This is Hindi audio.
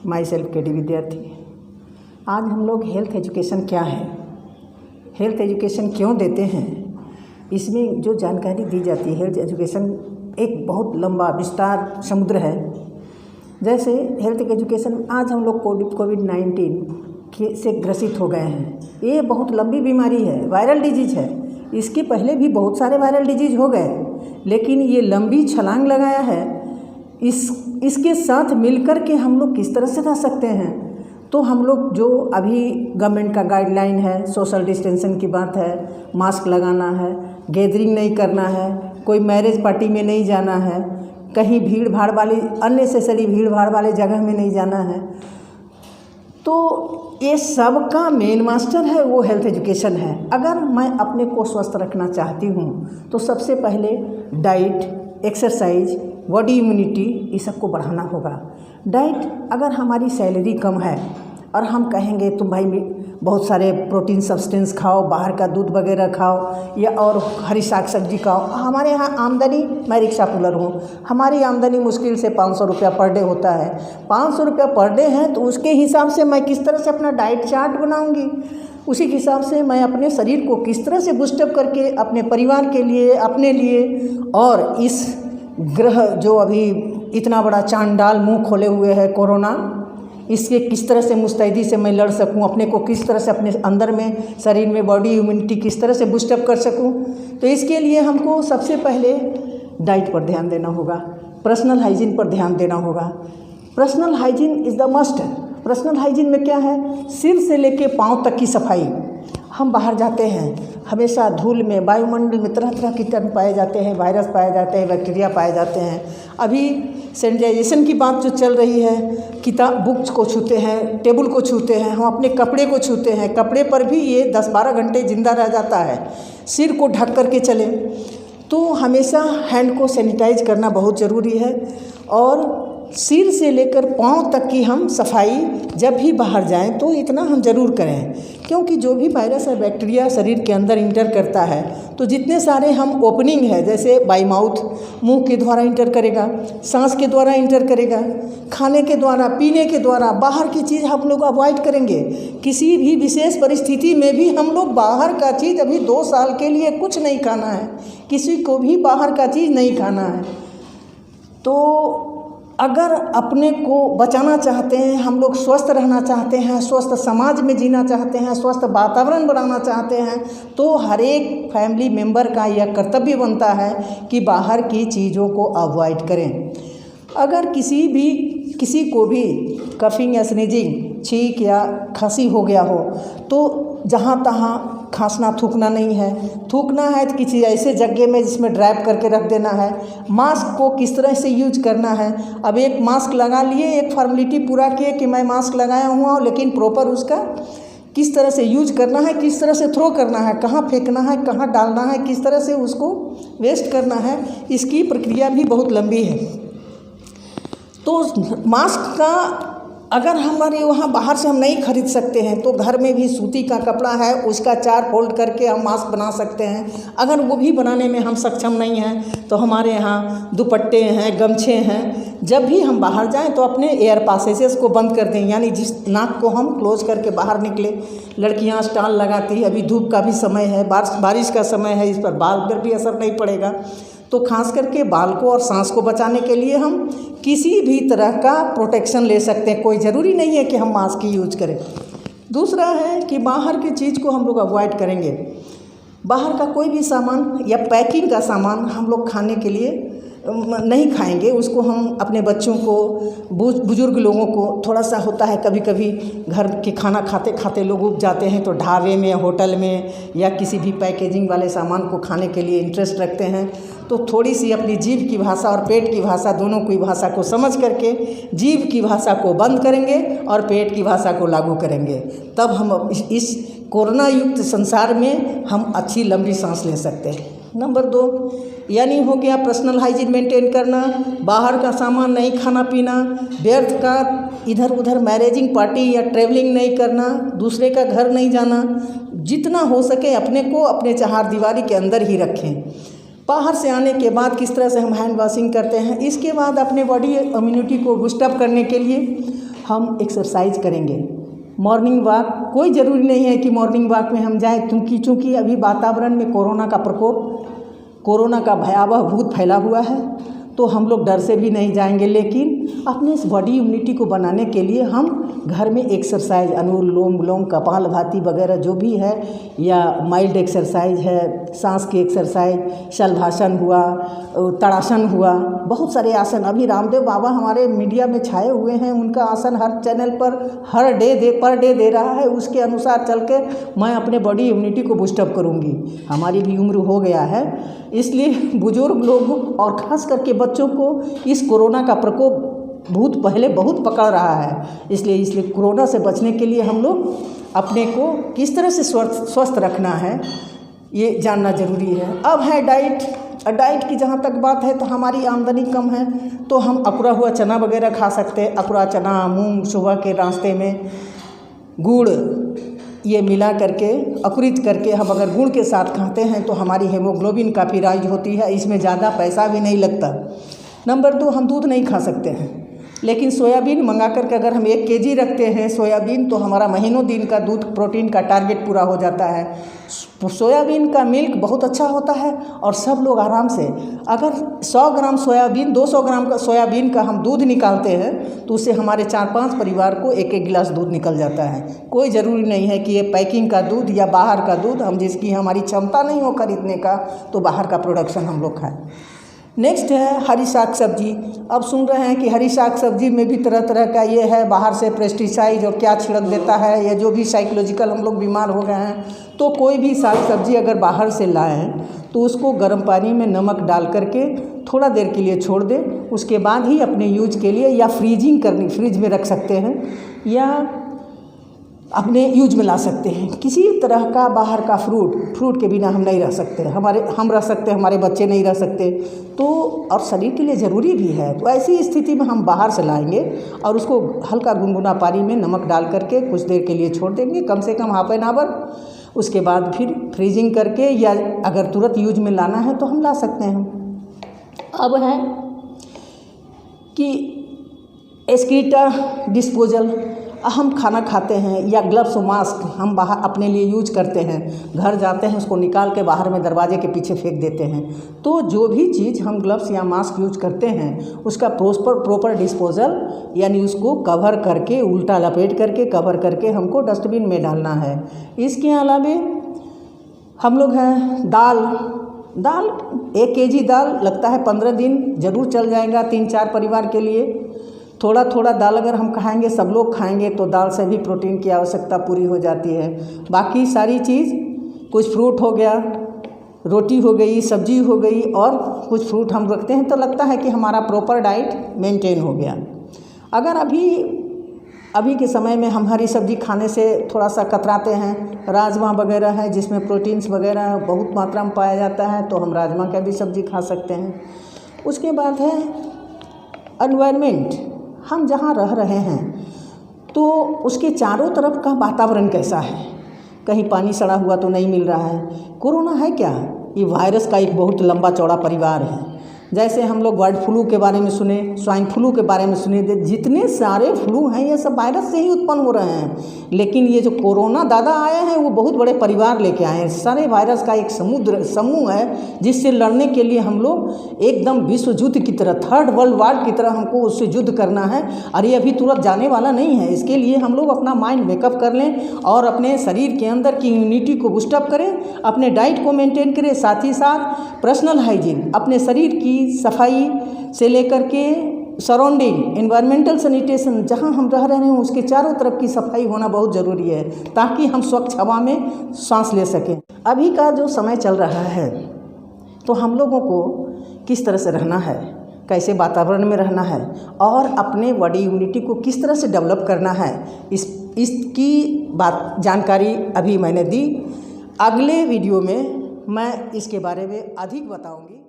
माई सेल्फ के डी विद्यार्थी। आज हम लोग हेल्थ एजुकेशन क्या है, हेल्थ एजुकेशन क्यों देते हैं, इसमें जो जानकारी दी जाती है। हेल्थ एजुकेशन एक बहुत लंबा विस्तार समुद्र है। जैसे हेल्थ एजुकेशन आज हम लोग कोविड-19 से ग्रसित हो गए हैं। ये बहुत लंबी बीमारी है, वायरल डिजीज है। इसके पहले भी बहुत सारे वायरल डिजीज हो गए, लेकिन ये लंबी छलांग लगाया है। इसके साथ मिलकर के हम लोग किस तरह से रह सकते हैं, तो हम लोग जो अभी गवर्नमेंट का गाइडलाइन है, सोशल डिस्टेंसिंग की बात है, मास्क लगाना है, गैदरिंग नहीं करना है, कोई मैरिज पार्टी में नहीं जाना है, कहीं भीड़ भाड़ वाली अननेसेसरी भीड़ भाड़ वाले जगह में नहीं जाना है। तो ये सब का मेन मास्टर है वो हेल्थ एजुकेशन है। अगर मैं अपने को स्वस्थ रखना चाहती हूँ तो सबसे पहले डाइट, एक्सरसाइज, बॉडी इम्यूनिटी, इस सब को बढ़ाना होगा। डाइट, अगर हमारी सैलरी कम है और हम कहेंगे तुम भाई बहुत सारे प्रोटीन सब्सटेंस खाओ, बाहर का दूध वगैरह खाओ या और हरी साग सब्जी खाओ। हमारे यहाँ आमदनी, मैं रिक्शा पुलर हूँ, हमारी आमदनी मुश्किल से 500 रुपया पर डे होता है। 500 रुपया पर डे है तो उसके हिसाब से मैं किस तरह से अपना डाइट चार्ट बनाऊँगी, उसी के हिसाब से मैं अपने शरीर को किस तरह से बूस्टअप करके अपने परिवार के लिए, अपने लिए और इस ग्रह जो अभी इतना बड़ा चांडाल मुंह खोले हुए है कोरोना, इसके किस तरह से मुस्तैदी से मैं लड़ सकूं, अपने को किस तरह से अपने अंदर में शरीर में बॉडी इम्यूनिटी किस तरह से बूस्टअप कर सकूं। तो इसके लिए हमको सबसे पहले डाइट पर ध्यान देना होगा, पर्सनल हाइजीन पर ध्यान देना होगा। Personal hygiene is the must. Personal hygiene में क्या है, सिर से लेके पाँव तक की सफाई। हम बाहर जाते हैं, हमेशा धूल में, वायुमंडल में तरह तरह के कीटाणु पाए जाते हैं, वायरस पाए जाते हैं, बैक्टीरिया पाए जाते हैं। अभी सैनिटाइजेशन की बात जो चल रही है, किताब बुक्स को छूते हैं, टेबल को छूते हैं, हम अपने कपड़े को छूते हैं, कपड़े पर भी ये 10-12 घंटे जिंदा रह जाता है। सिर को ढक करके चले, तो हमेशा हैंड को सैनिटाइज करना बहुत ज़रूरी है। और सिर से लेकर पाँव तक की हम सफाई जब भी बाहर जाएं तो इतना हम ज़रूर करें, क्योंकि जो भी वायरस है, बैक्टीरिया शरीर के अंदर इंटर करता है तो जितने सारे हम ओपनिंग है, जैसे बाई माउथ, मुंह के द्वारा इंटर करेगा, सांस के द्वारा इंटर करेगा, खाने के द्वारा, पीने के द्वारा, बाहर की चीज़ हम लोग अवॉइड करेंगे। किसी भी विशेष परिस्थिति में भी हम लोग बाहर का चीज़ अभी 2 साल के लिए कुछ नहीं खाना है, किसी को भी बाहर का चीज़ नहीं खाना है। तो अगर अपने को बचाना चाहते हैं, हम लोग स्वस्थ रहना चाहते हैं, स्वस्थ समाज में जीना चाहते हैं, स्वस्थ वातावरण बनाना चाहते हैं, तो हर एक फैमिली मेंबर का यह कर्तव्य बनता है कि बाहर की चीज़ों को अवॉइड करें। अगर किसी को भी कफिंग या स्नीजिंग, छींक या खांसी हो गया हो तो जहाँ तहाँ खांसना थूकना नहीं है। थूकना है तो किसी ऐसे जगह में जिसमें ड्राइव करके रख देना है। मास्क को किस तरह से यूज करना है, अब एक मास्क लगा लिए, एक फॉर्मेलिटी पूरा किए कि मैं मास्क लगाया हुआ हूँ, लेकिन प्रॉपर उसका किस तरह से यूज करना है, किस तरह से थ्रो करना है, कहाँ फेंकना है, कहाँ डालना है, किस तरह से उसको वेस्ट करना है, इसकी प्रक्रिया भी बहुत लंबी है। तो मास्क का अगर हमारे वहाँ बाहर से हम नहीं खरीद सकते हैं तो घर में भी सूती का कपड़ा है, उसका 4 फोल्ड करके हम मास्क बना सकते हैं। अगर वो भी बनाने में हम सक्षम नहीं हैं तो हमारे यहाँ दुपट्टे हैं, गमछे हैं। जब भी हम बाहर जाएं तो अपने एयर पासेसेस को बंद कर दें, यानी जिस नाक को हम क्लोज करके बाहर निकले। लड़कियाँ स्टाल लगाती है, अभी धूप का भी समय है, बारिश का समय है, इस पर बाल पर भी असर नहीं पड़ेगा। तो खास करके बाल को और सांस को बचाने के लिए हम किसी भी तरह का प्रोटेक्शन ले सकते हैं, कोई ज़रूरी नहीं है कि हम मास्क ही यूज करें। दूसरा है कि बाहर की चीज़ को हम लोग अवॉइड करेंगे। बाहर का कोई भी सामान या पैकिंग का सामान हम लोग खाने के लिए नहीं खाएंगे। उसको हम अपने बच्चों को, बुजुर्ग लोगों को, थोड़ा सा होता है कभी कभी घर के खाना खाते खाते लोग उब जाते हैं तो ढाबे में, होटल में या किसी भी पैकेजिंग वाले सामान को खाने के लिए इंटरेस्ट रखते हैं। तो थोड़ी सी अपनी जीभ की भाषा और पेट की भाषा, दोनों की भाषा को समझ करके जीभ की भाषा को बंद करेंगे और पेट की भाषा को लागू करेंगे, तब हम इस कोरोना युक्त संसार में हम अच्छी लंबी सांस ले सकते हैं। नंबर 2 यानी हो गया पर्सनल हाइजीन मेंटेन करना, बाहर का सामान नहीं खाना पीना, व्यर्थ का इधर उधर मैरिजिंग पार्टी या ट्रैवलिंग नहीं करना, दूसरे का घर नहीं जाना। जितना हो सके अपने को अपने चारदीवारी के अंदर ही रखें। बाहर से आने के बाद किस तरह से हम हैंड वॉशिंग करते हैं, इसके बाद अपने बॉडी इम्यूनिटी को बूस्टअप करने के लिए हम एक्सरसाइज करेंगे। मॉर्निंग वॉक, कोई ज़रूरी नहीं है कि मॉर्निंग वॉक में हम जाएं, क्योंकि चूँकि अभी वातावरण में कोरोना का प्रकोप, कोरोना का भयावह भूत फैला हुआ है, तो हम लोग डर से भी नहीं जाएंगे। लेकिन अपने इस बॉडी इम्यूनिटी को बनाने के लिए हम घर में एक्सरसाइज, अनुलोम विलोम, कपालभाति वगैरह जो भी है, या माइल्ड एक्सरसाइज है, सांस की एक्सरसाइज, शलभासन हुआ, तड़ासन हुआ, बहुत सारे आसन अभी रामदेव बाबा हमारे मीडिया में छाए हुए हैं। उनका आसन हर चैनल पर पर डे दे रहा है। उसके अनुसार चल के मैं अपने बॉडी इम्यूनिटी को बूस्टअप करूँगी। हमारी भी उम्र हो गया है, इसलिए बुजुर्ग लोगों और ख़ास करके बच्चों को इस कोरोना का प्रकोप भूत पहले बहुत पकड़ रहा है। इसलिए कोरोना से बचने के लिए हम लोग अपने को किस तरह से स्वस्थ रखना है, ये जानना ज़रूरी है। अब है डाइट की जहाँ तक बात है, तो हमारी आमदनी कम है, तो हम अकुरा हुआ चना वगैरह खा सकते हैं। अकुरा चना, मूंग, सुबह के नाश्ते में गुड़ ये मिला करके, अकुरित करके हम अगर गुड़ के साथ खाते हैं तो हमारी हेमोग्लोबिन काफ़ी राइज होती है। इसमें ज़्यादा पैसा भी नहीं लगता। नंबर 2, हम दूध नहीं खा सकते हैं, लेकिन सोयाबीन मंगा करके अगर हम 1 केजी रखते हैं सोयाबीन, तो हमारा महीनों दिन का दूध प्रोटीन का टारगेट पूरा हो जाता है। सोयाबीन का मिल्क बहुत अच्छा होता है और सब लोग आराम से, अगर 100 ग्राम सोयाबीन, 200 ग्राम का सोयाबीन का हम दूध निकालते हैं, तो उससे हमारे 4-5 परिवार को 1-1 गिलास दूध निकल जाता है। कोई ज़रूरी नहीं है कि ये पैकिंग का दूध या बाहर का दूध, हम जिसकी हमारी क्षमता नहीं हो खरीदने का, तो बाहर का प्रोडक्शन हम लोग खाएँ। नेक्स्ट है हरी साग सब्जी। अब सुन रहे हैं कि हरी साग सब्जी में भी तरह तरह का ये है, बाहर से पेस्टिसाइड और क्या छिड़क देता है, या जो भी साइकोलॉजिकल हम लोग बीमार हो गए हैं। तो कोई भी साग सब्जी अगर बाहर से लाएं, तो उसको गर्म पानी में नमक डाल करके थोड़ा देर के लिए छोड़ दें। उसके बाद ही अपने यूज के लिए या फ्रिज में रख सकते हैं, या अपने यूज में ला सकते हैं। किसी तरह का बाहर का फ्रूट के बिना हम नहीं रह सकते। हम रह सकते, हमारे बच्चे नहीं रह सकते, तो और शरीर के लिए ज़रूरी भी है। तो ऐसी स्थिति में हम बाहर से लाएंगे और उसको हल्का गुनगुना पानी में नमक डाल करके कुछ देर के लिए छोड़ देंगे, कम से कम हाफ एन आवर। उसके बाद फिर फ्रीजिंग करके, या अगर तुरंत यूज में लाना है तो हम ला सकते हैं। अब है कि एस्क्रीटा डिस्पोजल, हम खाना खाते हैं या ग्लव्स और मास्क हम बाहर अपने लिए यूज करते हैं, घर जाते हैं उसको निकाल के बाहर में दरवाजे के पीछे फेंक देते हैं। तो जो भी चीज़ हम ग्लव्स या मास्क यूज करते हैं, उसका प्रॉपर डिस्पोजल, यानी उसको कवर करके, उल्टा लपेट करके कवर करके हमको डस्टबिन में डालना है। इसके अलावा हम लोग हैं दाल 1 केजी दाल लगता है 15 दिन ज़रूर चल जाएगा 3-4 परिवार के लिए। थोड़ा थोड़ा दाल अगर हम खाएंगे, सब लोग खाएंगे, तो दाल से भी प्रोटीन की आवश्यकता पूरी हो जाती है। बाकी सारी चीज़, कुछ फ्रूट हो गया, रोटी हो गई, सब्जी हो गई, और कुछ फ्रूट हम रखते हैं, तो लगता है कि हमारा प्रॉपर डाइट मेंटेन हो गया। अगर अभी के समय में हम हरी सब्जी खाने से थोड़ा सा कतराते हैं, राजमा वगैरह है जिसमें प्रोटीन्स वगैरह बहुत मात्रा में पाया जाता है, तो हम राजमा का भी सब्जी खा सकते हैं। उसके बाद है एनवायरनमेंट, हम जहाँ रह रहे हैं तो उसके चारों तरफ का वातावरण कैसा है। कहीं पानी सड़ा हुआ तो नहीं मिल रहा है। कोरोना है क्या, ये वायरस का एक बहुत लंबा चौड़ा परिवार है। जैसे हम लोग बर्ड फ्लू के बारे में सुने, स्वाइन फ्लू के बारे में सुने, जितने सारे फ्लू हैं ये सब वायरस से ही उत्पन्न हो रहे हैं। लेकिन ये जो कोरोना दादा आए हैं वो बहुत बड़े परिवार लेके आए हैं। सारे वायरस का एक समूह है जिससे लड़ने के लिए हम लोग एकदम विश्व युद्ध की तरह, 3rd वर्ल्ड वॉर की तरह हमको उससे युद्ध करना है। और ये अभी तुरंत जाने वाला नहीं है। इसके लिए हम लोग अपना माइंड मेकअप कर लें और अपने शरीर के अंदर की इम्यूनिटी को बूस्टअप करें, अपने डाइट को मेंटेन करें, साथ ही साथ पर्सनल हाइजीन, अपने शरीर की सफाई से लेकर के सराउंडिंग एनवायरमेंटल सैनिटेशन, जहाँ हम रह रहे हैं उसके चारों तरफ की सफाई होना बहुत ज़रूरी है, ताकि हम स्वच्छ हवा में सांस ले सकें। अभी का जो समय चल रहा है, तो हम लोगों को किस तरह से रहना है, कैसे वातावरण में रहना है, और अपने बॉडी इम्यूनिटी को किस तरह से डेवलप करना है, इसकी बात जानकारी अभी मैंने दी। अगले वीडियो में मैं इसके बारे में अधिक बताऊंगी।